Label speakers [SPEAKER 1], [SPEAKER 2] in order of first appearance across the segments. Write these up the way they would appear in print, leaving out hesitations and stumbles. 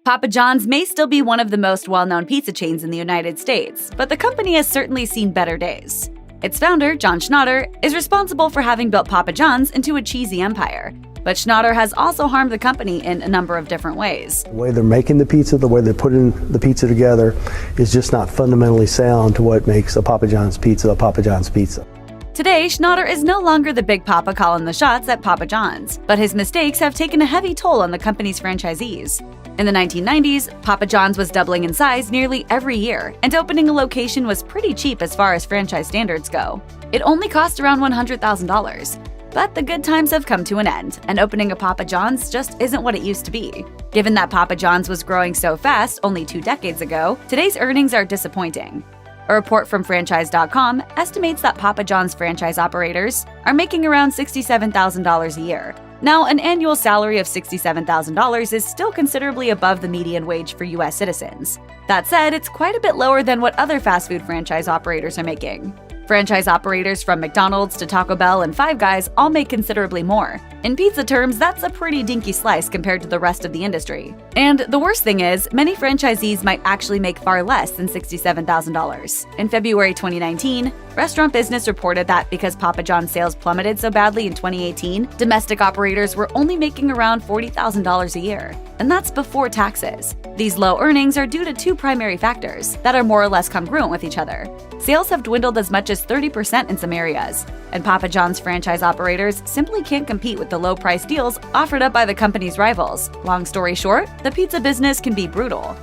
[SPEAKER 1] Papa John's may still be one of the most well-known pizza chains in the United States, but the company has certainly seen better days. Its founder, John Schnatter, is responsible for having built Papa John's into a cheesy empire. But Schnatter has also harmed the company in a number of different ways.
[SPEAKER 2] The way they're making the pizza, the way they're putting the pizza together is just not fundamentally sound to what makes a Papa John's pizza a Papa John's pizza.
[SPEAKER 1] Today, Schnatter is no longer the big papa calling the shots at Papa John's, but his mistakes have taken a heavy toll on the company's franchisees. In the 1990s, Papa John's was doubling in size nearly every year, and opening a location was pretty cheap as far as franchise standards go. It only cost around $100,000. But the good times have come to an end, and opening a Papa John's just isn't what it used to be. Given that Papa John's was growing so fast only 2 decades ago, today's earnings are disappointing. A report from Franchise.com estimates that Papa John's franchise operators are making around $67,000 a year. Now, an annual salary of $67,000 is still considerably above the median wage for U.S. citizens. That said, it's quite a bit lower than what other fast food franchise operators are making. Franchise operators from McDonald's to Taco Bell and Five Guys all make considerably more. In pizza terms, that's a pretty dinky slice compared to the rest of the industry. And the worst thing is, many franchisees might actually make far less than $67,000. In February 2019, Restaurant Business reported that because Papa John's sales plummeted so badly in 2018, domestic operators were only making around $40,000 a year. And that's before taxes. These low earnings are due to 2 primary factors that are more or less congruent with each other. Sales have dwindled as much as 30% in some areas, and Papa John's franchise operators simply can't compete with the low-price deals offered up by the company's rivals. Long story short, the pizza business can be brutal.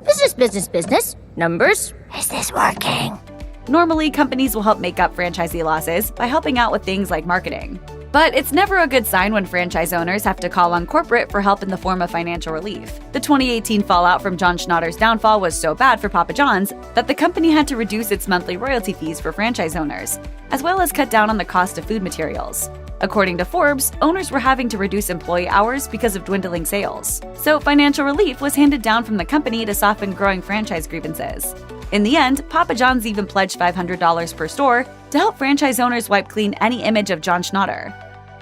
[SPEAKER 3] Business. Numbers. Is this working?
[SPEAKER 1] Normally, companies will help make up franchisee losses by helping out with things like marketing. But it's never a good sign when franchise owners have to call on corporate for help in the form of financial relief. The 2018 fallout from John Schnatter's downfall was so bad for Papa John's that the company had to reduce its monthly royalty fees for franchise owners, as well as cut down on the cost of food materials. According to Forbes, owners were having to reduce employee hours because of dwindling sales. So financial relief was handed down from the company to soften growing franchise grievances. In the end, Papa John's even pledged $500 per store to help franchise owners wipe clean any image of John Schnatter.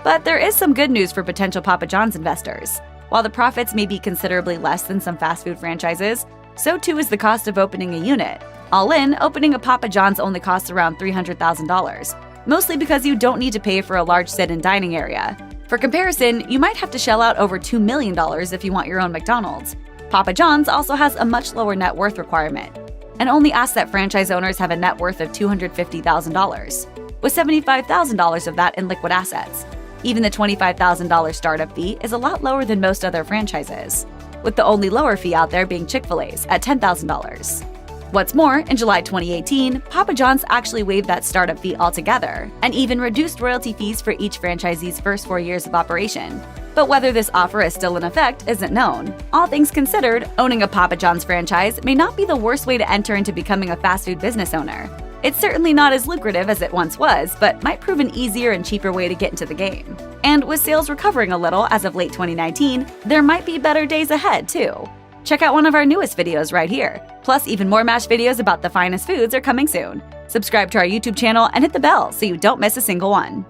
[SPEAKER 1] But there is some good news for potential Papa John's investors. While the profits may be considerably less than some fast food franchises, so too is the cost of opening a unit. All in, opening a Papa John's only costs around $300,000, mostly because you don't need to pay for a large sit-in dining area. For comparison, you might have to shell out over $2 million if you want your own McDonald's. Papa John's also has a much lower net worth requirement, and only asks that franchise owners have a net worth of $250,000, with $75,000 of that in liquid assets. Even the $25,000 startup fee is a lot lower than most other franchises, with the only lower fee out there being Chick-fil-A's at $10,000. What's more, in July 2018, Papa John's actually waived that startup fee altogether and even reduced royalty fees for each franchisee's first 4 years of operation. But whether this offer is still in effect isn't known. All things considered, owning a Papa John's franchise may not be the worst way to enter into becoming a fast food business owner. It's certainly not as lucrative as it once was, but might prove an easier and cheaper way to get into the game. And with sales recovering a little as of late 2019, there might be better days ahead, too. Check out one of our newest videos right here. Plus, even more MASH videos about the finest foods are coming soon. Subscribe to our YouTube channel and hit the bell so you don't miss a single one.